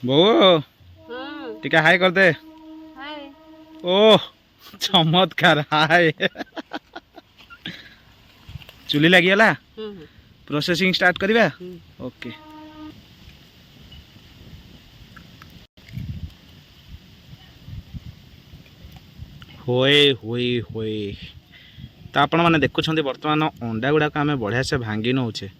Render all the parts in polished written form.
बो टिका हाय कर दे। ओह चमत्कार हाय। चुली लगी प्रोसेसिंग स्टार्ट करिबा। ओके होए होए होए तो आपण मैंने देखुं बर्तमान अंडा गुड़ाक आम बढ़िया से भांगी नौचे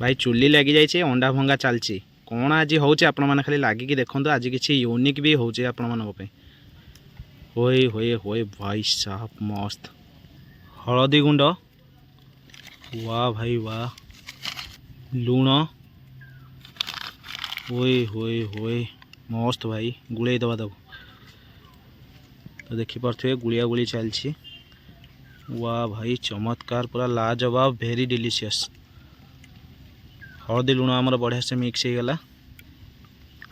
भाई चुली लगी जाइए अंडा भंगा चलती कौन आज हो खाली लगिकी देखो आज किसी यूनिक भी हो होए होए होए भाई साहब मस्त हलदी गुंड वाह भाई वाह लुण होए होए होए मस्त भाई गुड़े दबा दब तो देखिपे गुड़िया गुड़ी चलती वाह भाई चमत्कार पूरा लाजवाब भेरी डिलीशियस हलदी लुण आमर बढ़िया से मिक्स हो गला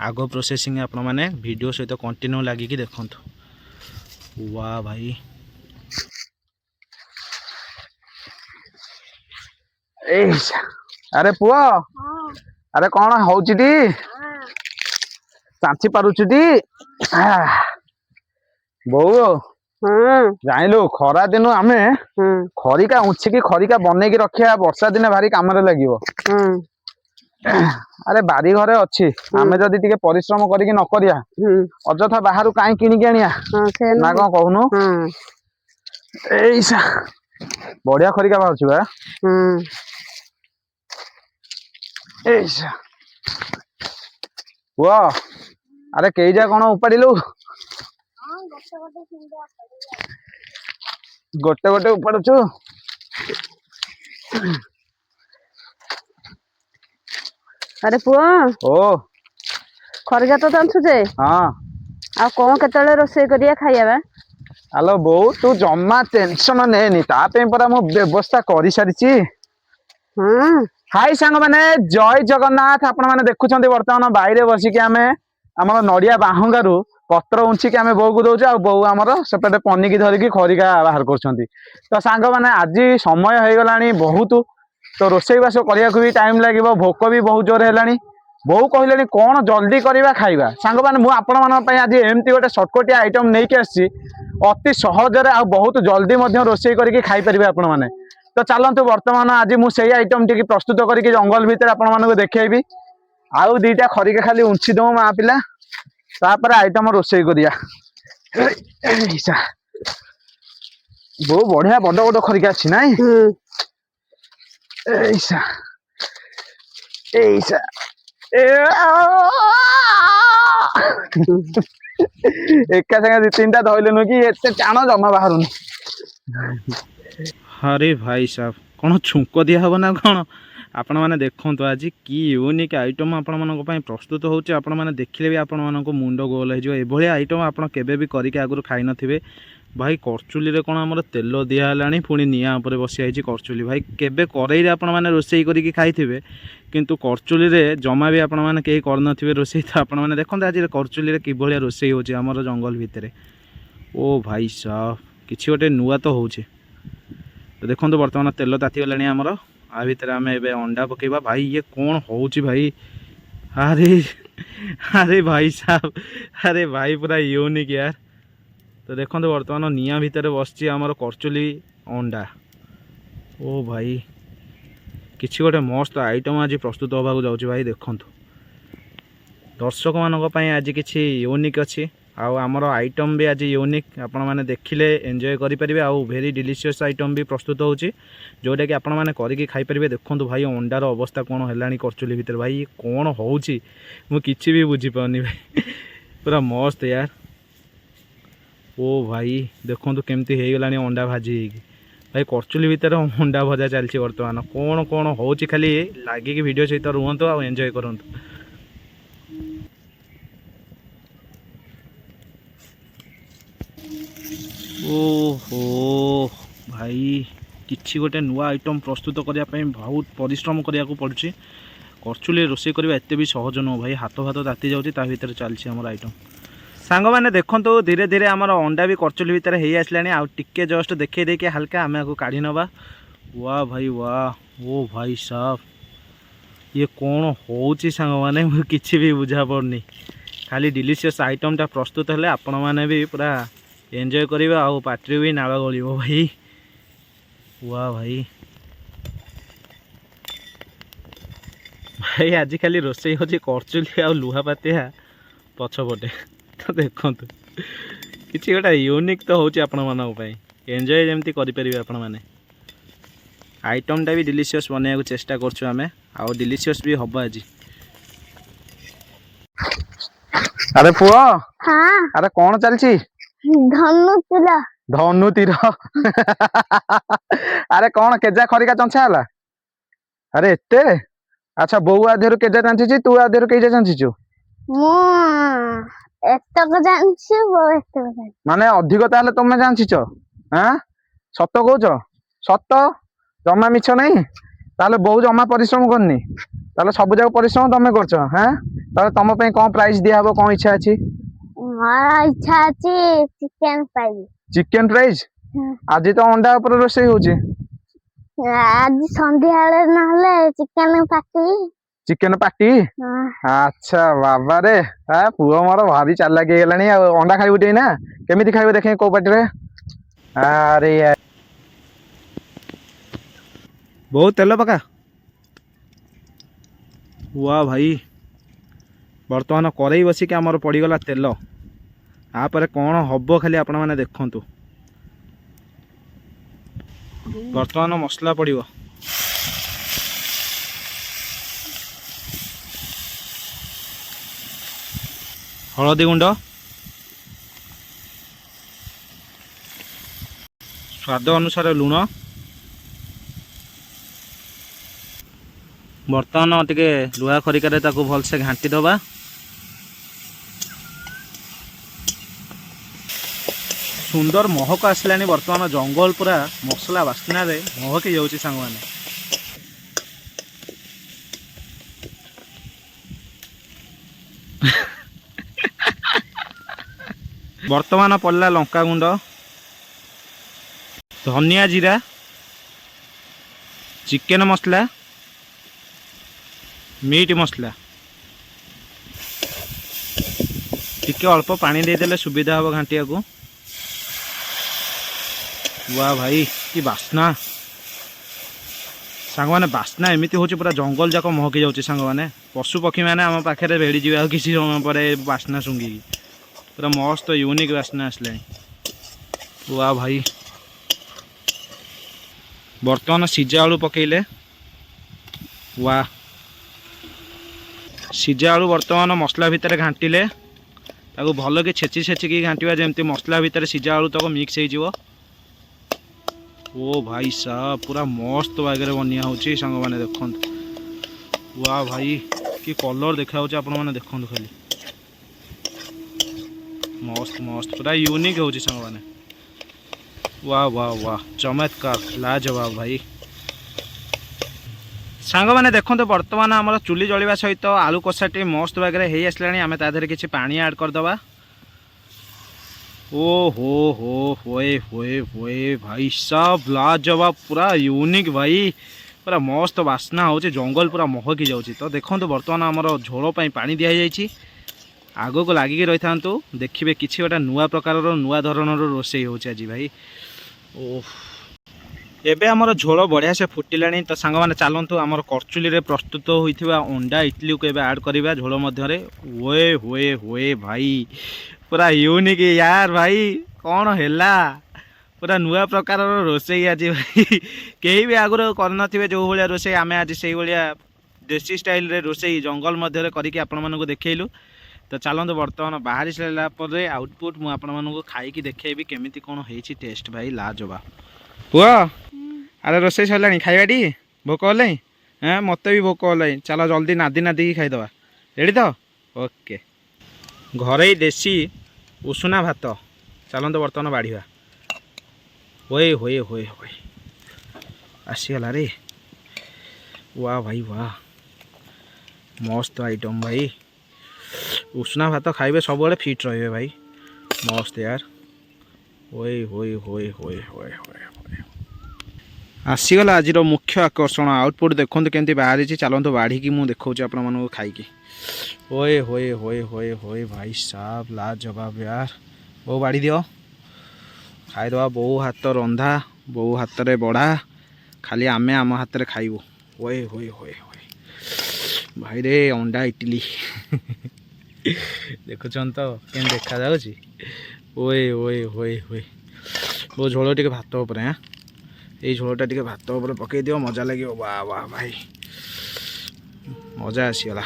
आग प्रोसेसिंग आपण मैंने वीडियो सहित कंटिन्यू लगिकी देखु वाह भाई अरे पुआ अरे कौन हो चाची पारुचुटी बो जाइलु खरा दिन आम खरिका उछिकी खरिका बनईकी रखिया वर्षा दिन भारी काम लगे अरे बारी घरे अच्छी आमे जदि टिके परिश्रम करिकी न करिया अଯଥା बाहर कहीं किनिकी आनिया ना कौन कहूनु एइसा बढ़िया खरिका बाहर बा एइसा वो अरे कई जा कौन उपाड़िलु गोटे गोटे उपाड़ुचु अरे पुआ ओ खरिका तो जानु जे हाँ आ कौन केतले रोषे करिया खाइबा हेलो बो तू जम्मा टेंशन नेनी तापे परा मो व्यवस्था करि सारिची हाय सांग माने जय जगन्नाथ आपण माने देखुछंती वर्तमान बाहर बसिकी आमे हमर नडिया बाहुंगारू पत्र उंचिकी आमे बो को दउछ आ बो हमर सेपटे पनिकी धरिकी खरिका बाहर करछंती तो सांग माने आज समय हो गलानी बहुत तो रोसई बास करिया को भी टाइम लागिवो भोक भी बहुत जोर हेलानी बो कहलेनी कौन जल्दी करवा खाइबा सांग माने मु आपण मान पई आज एमती गोटे शॉर्टकट आइटम नहीं के आसी अति सहजरे आ बहुत जल्दी मध्य रोसई करके खाई परिबे आपण माने तो चलतु वर्तमान आज मुझे आइटम टी प्रस्तुत करके जंगल भितर आपण मानक देखी आउ दीटा खरिका खाली उंची दमु माँ पिला तापर आइटम रोसई करिया बो बढ़िया बड़ बड़ खरिका अच्छी नाई ऐसा ऐसा एका संगे दी तीन धरलेनु कि एते टाण जमा बाहर अरे भाई साहब कौन छुंक दिया हम ना कौन आपण मैंने देखु आज कि यूनिक आइटम आपण मान प्रस्तुत होची आपण मैंने देखिले भी आपण मान मुंड गोल हो आइटम आपण केबे भी करके आगु खाई नथिबे भाई करचुली रे कौन आमर तेल दिया हलानी पुणी निया ऊपर बसी आइछि करचुली भाई केबे करई आपण मैंने रोसई करके खाइथिबे किंतु करचुली रे जमा भी आपण मैंने केही कर नथिबे रोसई तो आपण मैंने देखंते आज करचुली रे कि भलिया रोसई होची आमर जंगल भितरे ओ भाई साहब किछि गोटे नुआ तो होची तो देखो तो बर्तमान तेल ताती गलानी आमर आ भितर आम ए अंडा पकेबा भाई ये कौन होची भाई अरे अरे भाई साहब अरे भाई पूरा यूनिक यार तो देखो तो बर्तमान निया भितर बसची आमर करचुली अंडा ओ भाई किसी गोटे मस्त आइटम आज प्रस्तुत होगा जाऊँ भाई देखु दर्शक मानक आज किसी यूनिक अच्छी आउ आमर आइटम भी आज यूनिक आपण मैंने देखिले एंजॉय करें आउ भेरी डिलीशियस आइटम भी प्रस्तुत होची जोटा कि आपण मैंने करके खाई पारे देखो भाई अंडार अवस्था कौन है करचुली भितर भाई कौन होची मु किछि भी बुझी पानी भाई पूरा मस्त यार ओ भाई देखो केमती हो गलानी अंडा भाजी भाई करचुली भितर अंडा भजा चलती बर्तमान कौन कौन होची खाली लगिकी वीडियो सहित रुहतु आ एंजॉय करंतु ओहो भाई किसी गोटे नुआ आइटम प्रस्तुत करने बहुत परिश्रम करने को पड़ुछि करचुली रोषे करवा एत भी सहज नुह भाई हाथ भात ताती जाऊँगी ता भीतर चलती आम आइटम सांग मैंने देखो धीरे धीरे आम अंडा भी करचुली भितर हो आसलानी आउ टिके जस्ट देखे देखे हाल्का आम को काढ़ी नवा वाह भाई वाह ओ भाई साहब ये कौन होची सांग माने मु किछि भी बुझा पड़नी खाली डिलीशियस आइटमटा प्रस्तुत हेले आपण माने भी पूरा एंजॉय करिवे आ पार्टी भी नाଳ गलिबो भाई वाह भाई भाई आज खाली रोसई होची करचुली आ लुहा पातिया पछपटे तो देखंतु किछि गोटा यूनिक तो होची आपण मानक पई एंजॉय जेमती करि परिबे आपण माने आइटमटा भी डिलीशियस बनैया चेष्टा करछु आमे आ डिलीशियस भी हबो आज अरे पुआ हाँ अरे कौन चलछि धनु तीर अरे कौन केजा खरिका चंछा हला अरे एते अच्छा बौ आधेरु केजा चंछिछि तू आधेरु केजा चंछिछु मु एतक जानछि वो एतक जानछि माने अधिक ताले तमे जानछिछ हां सत्य कहउछ सत्य जमा मिछ नहीं ताले बौ जमा परिश्रम करनी ताले सब जाक परिश्रम तमे करछ हां ताले तम पे कोन प्राइस दिया हबो कोन इच्छा अछि मारा इच्छा अछि चिकन प्राइस आज तो अंडा ऊपर रोसई होची आज संध्या बेले नहले चिकन पार्टी अच्छा बाबा रे पुओ मोर भारी चालाक हे गेलानी अंडा खाइबु टे ना केमिति खाइबो देखे को पार्टी रे अरे यार बहुत तेल पका वाह भाई बर्तमान करेई बसिक आमर पड़गला तेल आपर कौन हम खाली आपण मैंने देखु बर्तमान मसला पड़ो हलदी गुंड स्वाद अनुसार लुण बर्तमान टिके लुहा खरिकारे ताकू भलसे घांटी दबा सुंदर महक आसलानी बर्तमान जंगल पूरा मसला बास्ना रे महकी जाउची सांग माने बर्तमान पड़ला लंका गुंड धनिया जीरा चिकेन मसला मीट मसला टिके अल्प पानी देदेले सुविधा हम घाटिया को वाह भाई कि बास्ना सांग मैंने बास्ना एमती हूँ पूरा जंगल जाक महकी जाऊँच सांग मैंने पशु पक्षी मैंने आम पाखे भेड़ी जी किसी समय पर बास्ना शुंगी पूरा मस्त यूनिक बास्ना आसला वाह भाई बर्तमान सिजा आलू पकेले वाह सिजा आलू बर्तमान मसला भितर घाटिले ताको भल कि छेची छेचिकी घाटिया जमती मसला भितर सिजा आलू तक मिक्स हो ओ भाई साहब पूरा मस्त बागरे बनिया होची संग माने देखंत वाह भाई कि कलर देखा होची आपण माने देखंत खाली मस्त मस्त पूरा यूनिक होची संग माने वाह वाह वाह चमत्कार लाजवाब भाई सांग माने देखंत वर्तमान हमर चुली जलिबा सहित आलू कषाटी मस्त बागरे हेई आसलानी आमे ता देहरे किछि पानी ऐड कर दबा ओ हो होए होए होए भाई साहब लाजवाब पूरा यूनिक भाई पूरा मस्त बास्ना होचे जंगल पूरा महकी जाउची तो देखंतु वर्तमान हमर झोल पई पानी दिया जाइछि आगो को लागिक रही थांतु देखिबे किछि गोटा नुआ प्रकारर नुआ धरणर रोसई होचे आज भाई ओ एबे हमर झोल बढ़िया से फुटिलानी तो सांग माने चलंतु हमर करचुली रे प्रस्तुत होइथिबा अंडा इडली को एबे ऐड करिबा झोल मध्य रे ओए होए होए भाई पूरा यूनिक यार भाई कौन हैला पूरा नुआ प्रकार रोसई आज भाई कहीं भी आगुरी कर जो भाया रोसई आम आज से भाया देसी स्टाइल रे रोसई जंगल मध्य करके आपण मानक देखलु तो चलते बर्तमान बाहरी सारा पर आउटपुट मुझे आपण मानक खाई देखेबी केमिति कौन होइछि टेस्ट भाई लाजवाब पुआ अरे रोसई सरलानी खाइबाटी भोक होलै हाँ मत भी भोक होलै चलो जल्दी नादी नादी खाईदबा रेडी तो ओके घरे देसी उषुना भात चलते बर्तमान बाढ़ा होए होए होए होए आसीगला रे वाह भाई वाह मस्त आइटम भाई उषुना भात खाइबे सब फिट रहिबे भाई मस्त यार होए होए होए होए होए होए होए आसीगला आज मुख्य आकर्षण आउटपुट देखो केमती बाहरी चलतु बाढ़ी मुझे देखा आपण मानक खाई होए होए होए होए होए भाई साहब लाजवाब यार बो बाड़ी दियो खाईदे बो हाथ रंधा बो हाथ रे बड़ा खाली आमे आम हाथ रे खाइबू होए होए होए होए भाई रे अंडा इडली देखुन तो केम देखा जाउची ओए ओए होए होए बो झोल टिके भात उपर हाँ ये झोलटा टिके भात उपर पकई दियो मजा लगे वाह वाह भाई मजा आसीगला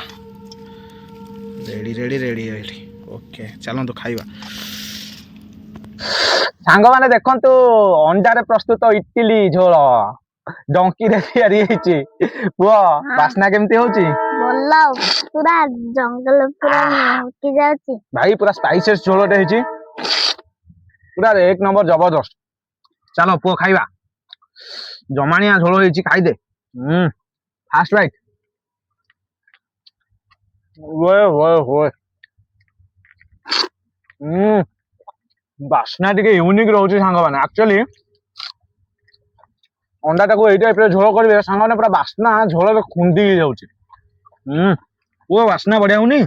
ready ready ready ready okay चलतु खाइबा सांग माने देखंतु अंडारे प्रस्तुत इडली झोल डंकी रे तयारी हेची पुओ बासना केमती होची बोला पूरा जंगल पूरा महकी जाउची भाई पूरा स्पाइसेस झोलटे हेची पूरा एक नंबर जबरदस्त चलो पुओ खाइबा जमानिया झोल हेची खाइ दे फास्ट बाइट ओए ओए ओए बासना टिके यूनिक रहउची सांग माने एक्चुअली अंडा टाको एई टाइप रे झोल करबे सांग माने पूरा बासना झोल रे खुंदी जाउची वो बासना बढ़िया होनी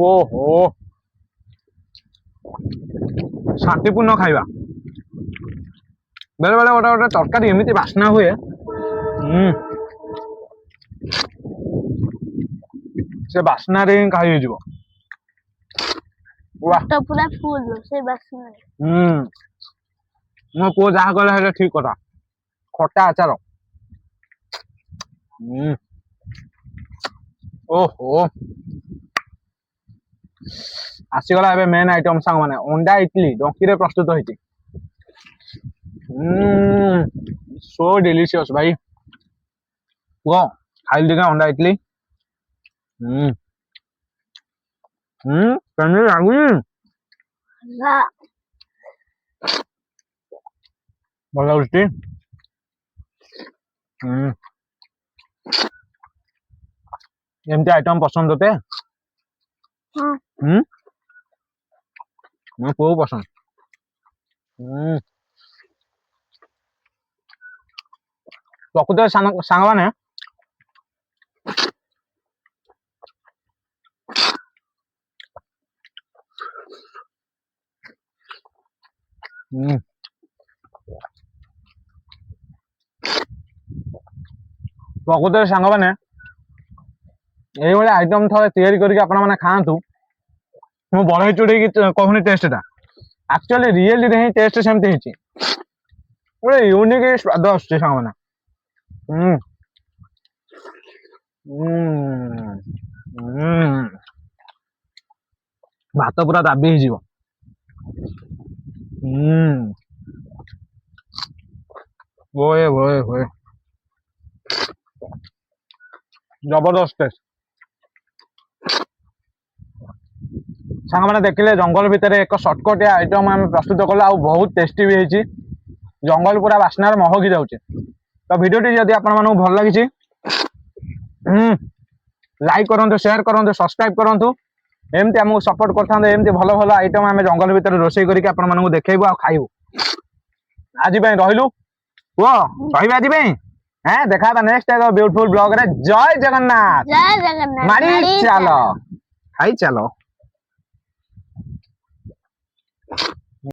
ओहो शांतिपूर्ण खाइबा बेले बेले गोटे गोटे तरकारी एमती बासना हुए से बासना रे खाई जीवो वाह तो पूरा फुल से बस मो पुओ जहा कहले हेले ठीक कथा खट्टा आचार ओहो आसीगला एबे मेन आइटम सांग माने अंडा इडली डंकी रे प्रस्तुत होइची सो डिलीशियस भाई पुओ खाइल दिगा अंडा इडली केमती लागुची ଭଲ ଲାଗୁଛି ଏମିତି ଆଇଟମ ପସନ୍ଦ ତତେ ମୋ ପୁଅ ପସନ୍ଦ ପ୍ରକୃତରେ ସାଙ୍ଗମାନେ प्रकृत सांग मैंने ये आइटम थे तैयारी करके खातु मु बढ़ई चुड़े कहूनी टेस्टा एक्चुअली रियली रे टेस्ट सेमती गोटे यूनिक स्वाद आसुचे सांग मैंने भात पूरा दाबी हो ओए ओए ओए जबरदस्त टेस्ट सांग मैंने देखिले जंगल भितर एक सर्टकट आइटम आम प्रस्तुत कला आ बहुत टेस्टी भी होती जंगल पूरा बास्नार महकी जाऊे तो भिडियोटी जदि आपण मानू भल लगी लाइक करूँ शेयर करूँ सब्सक्राइब करूँ एमती आमको सपोर्ट करते एमती भल भल आइटम आम जंगल भितर रोषे करके आपण मानू देखू आ खाइबू आज रहिलु वो रही आज हाँ देखा नेक्स्ट ब्यूटीफुल ब्लॉग रे जय जगन्नाथ जय जगन्नाथ मारी चलो खाई चलो।